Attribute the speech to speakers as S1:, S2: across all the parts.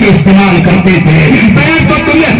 S1: کے استعمال کرتے تھے،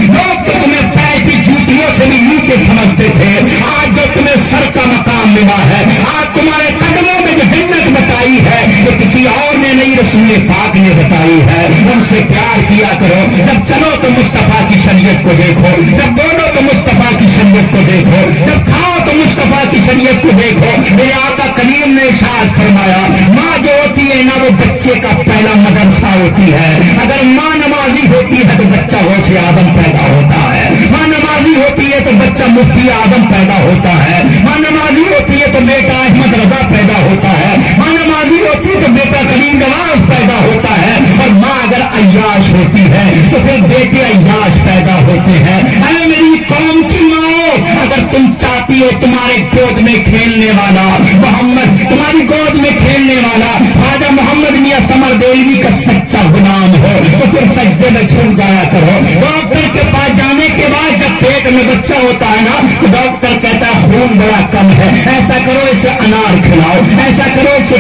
S1: لوگ تو تمہیں پیر کی جوتیوں سے بھی نیچے سمجھتے تھے۔ آج جو تمہیں سر کا مقام ملا ہے، آج تمہارے قدموں میں جو جنت بتائی ہے وہ کسی اور نے نہیں، رسول پاک نے بتائی ہے۔ ان سے پیار کیا کرو، جب چلو تو مصطفیٰ کی شریعت کو دیکھو، جب بولو تو مصطفیٰ کی شریعت کو دیکھو، جب کھاؤ تو مصطفیٰ کی شریعت کو دیکھو۔ میرے آقا کریم نے ارشاد فرمایا، ماں جو ہوتی ہے نا وہ بچے کا پہلا مدرسہ ہوتی ہے۔ اگر ماں نمازی ہوتی ہے تو بچہ غوث اعظم پیدا ہوتا ہے، ماں نمازی ہوتی ہے تو بچہ مفتی اعظم پیدا ہوتا ہے، ماں نمازی ہوتی ہے تو بیٹا احمد رضا پیدا ہوتا ہے، ماں نمازی ہوتی ہے تو بیٹا کریم نواز پیدا ہوتا ہے، اور ماں اگر عیاش ہوتی ہے تو پھر بیٹے عیاش پیدا ہوتے ہیں۔ اے میری قوم کی ماں، اگر تم چاہتی ہو تمہارے گود میں کھیلنے والا محمد، تمہاری گود میں کھیلنے والا خواجہ محمد میاں سمر دہلوی کا سچا غلام ہو تو پھر سجدے میں جھک جایا کرو۔ ڈاکٹر کے پاس جانے کے بعد جب پیٹ میں بچہ ہوتا ہے نا تو ڈاکٹر کہتا ہے خون بڑا کم ہے، ایسا کرو اسے انار کھلاؤ، ایسا کرو اسے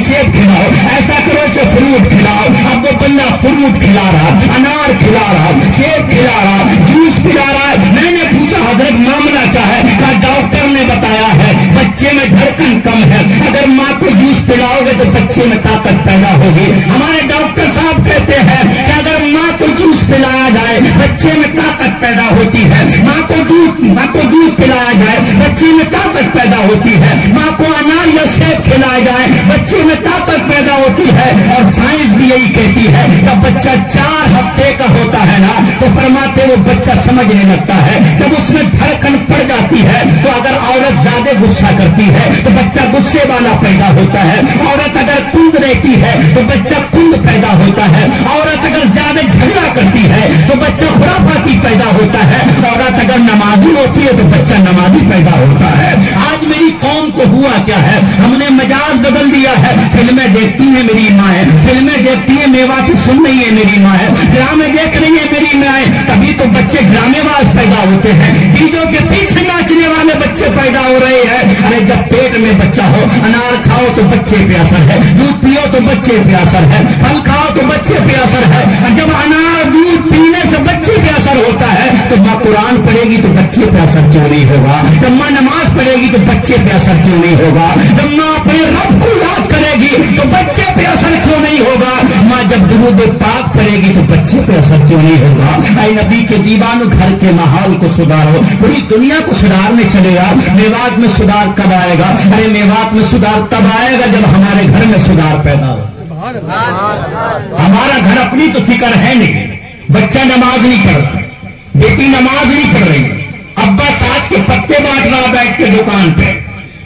S1: سیب کھلاؤ، ایسا کرو اسے فروٹ کھلاؤ۔ اب وہ بندہ فروٹ کھلا رہا، انار کھلا رہا، سیب کھلا رہا، جوس پلا رہا ہے۔ میں نے پوچھا حضرت معاملہ کیا ہے؟ کہا ڈاکٹر نے بتایا ہے بچے میں دھڑکن کم ہے، اگر ماں کو جوس پلاؤ گے تو بچے میں طاقت پیدا ہوگی۔ ہمارے ڈاکٹر صاحب کہتے ہیں کہ اگر ماں کو جوس پلایا جائے بچے میں طاقت پیدا ہوتی ہے، ماں کو دودھ پلایا جائے بچے میں طاقت پیدا ہوتی ہے، ماں کو انار یا سیب کھلایا جائے بچے میں طاقت پیدا ہوتی ہے۔ اور سائنس بھی یہی کہتی ہے جب بچہ 4 ہفتے کا ہوتا ہے نا تو فرماتے وہ بچہ سمجھنے لگتا ہے، جب اس میں دھڑکن پڑ جاتی ہے تو اگر عورت زیادہ غصہ کرتی ہے تو بچہ غصے والا پیدا ہوتا ہے، عورت اگر کند رہتی ہے تو بچہ کند پیدا ہوتا ہے، عورت اگر زیادہ جھگڑا کرتی ہے تو بچہ خرافاتی پیدا ہوتا ہے، عورت اگر نمازی ہوتی ہے تو بچہ نمازی پیدا ہوتا ہے۔ آج میری قوم کو ہوا کیا ہے؟ ہم نے مجاز بدل دیا ہے، فلمیں دیکھتی ہیں میری ماں ہے، فلمیں دیکھتی ہیں میوا کی سن رہی ہے میری ماں ہے، ڈرامے دیکھ رہی ہے میری ماں ہے، تبھی تو بچے ڈرامے باز پیدا ہوتے ہیں، ڈیجوں کے پیچھے ناچنے والے بچے پیدا ہو رہے ہیں۔ ارے جب پیٹ میں بچہ ہو، انار کھاؤ تو بچے پہ اثر ہے، دودھ پیو تو بچے پہ اثر ہے، پھل کھاؤ تو بچے پہ اثر ہے۔ اور جب انار دودھ پینے سے بچے پہ اثر ہوتا ہے تو ماں قرآن پڑھے گی تو بچے پہ اثر کیوں نہیں ہوگا؟ جب ماں نماز پڑھے گی تو بچے پہ اثر کیوں نہیں ہوگا؟ جب ماں اپنے رب کو یاد کرے گی تو بچے پہ اثر کیوں نہیں ہوگا؟ ماں جب درود پاک پڑھے گی تو بچے پہ اثر کیوں نہیں ہوگا؟ اے نبی کے دیوانوں، گھر کے ماحول کو سدھارو، پوری دنیا کو سدھارنے چلے گا۔ میوات میں سدھار کب آئے گا؟ ارے میوات میں سدھار تب آئے گا جب ہمارے گھر میں سدھار پیدا ہو۔ ہمارا گھر اپنی تو فکر ہے نہیں، بچہ نماز نہیں پڑھتا، بیٹی نماز نہیں پڑھ رہی، ابا ساج کے پتے بانٹ رہا بیٹھ کے دکان پہ،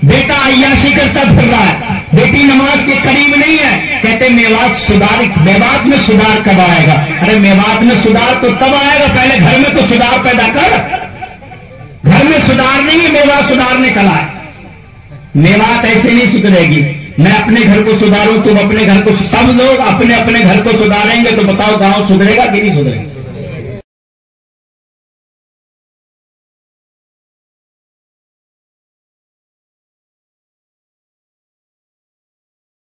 S1: بیٹا عیاشی کرتا پھر رہا ہے، بیٹی نماز کے قریب نہیں ہے۔ کہتے میوات میں سدھار کب آئے گا؟ ارے میوات میں سدھار تو تب آئے گا، پہلے گھر میں تو سدھار پیدا کر۔ گھر میں سدھار نہیں ہے، میوات سدھارنے چلا ہے۔ میوات ایسے نہیں سدھرے گی، میں اپنے گھر کو سدھاروں، تم اپنے گھر کو، سب لوگ اپنے اپنے گھر کو سدھاریں گے تو بتاؤ گاؤں سدھرے گا کہ نہیں سدھرے گا؟